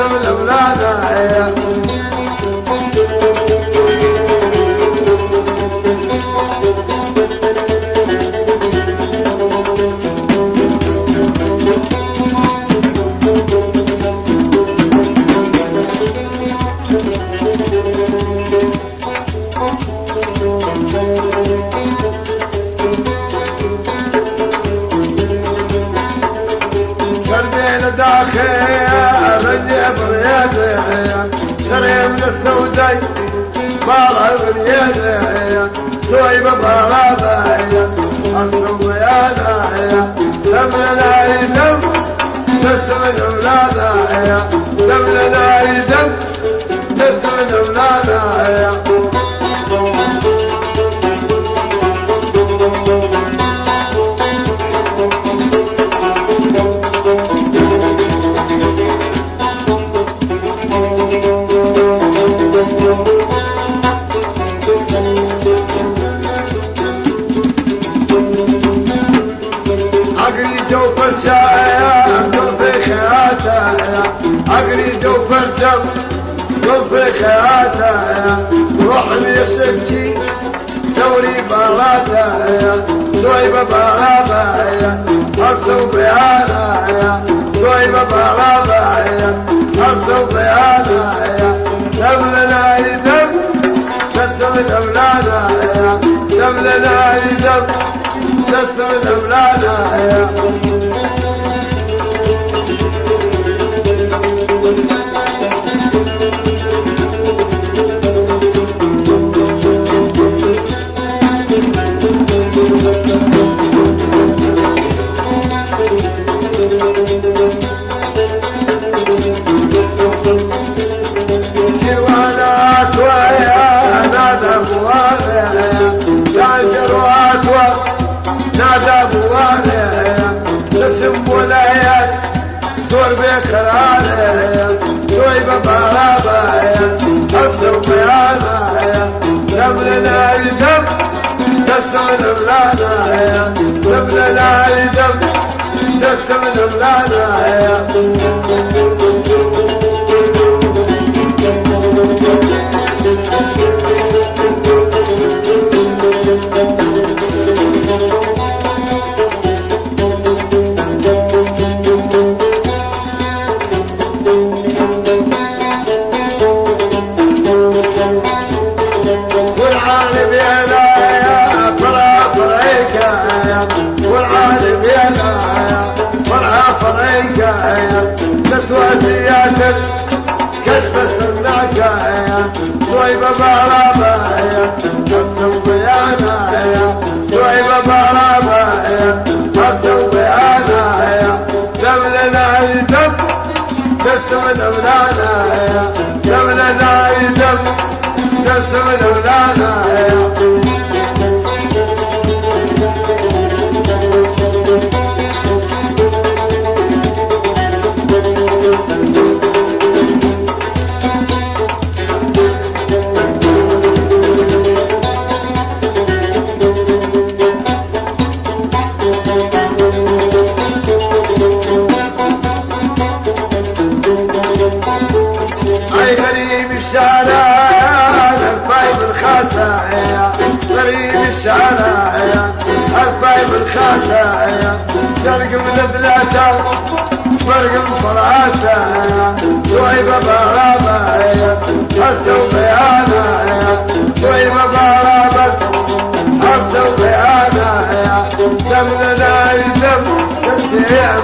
تسلم لولانا داخل رجع بريده سليم للسوداء بارع بريده سويب بارابه الصوب يا داعيه دمنا يدم نسم الاولاده دمنا يدم نسم الاولاده عقلي جوف الجو قلبي خياته روح لي سكتي دوري بلاته سويب بلابه ارسو بيانا سويب بلابه ارسو بيانا دملنا يدم تسم الاولاده دملنا يدم تسم الاولاده نادى بواله تسم ولايات دور بكرانه سويب بارابه اصل بيانه دمنا يدم تسم البلاده دمنا يدم تسم البلاده كشف السناكة سويب بارابة الصوب يانا سويب بارابة الصوب يانا دملنا يدم تسم الأولانا دملنا يدم تسم الأولانا غريب الشارع البايب الخاسع شرق من الثلاثة مرقم فرعاسة سويب بارابة السوق يانا سويب بارابة السوق يانا دمنا يدم تسيع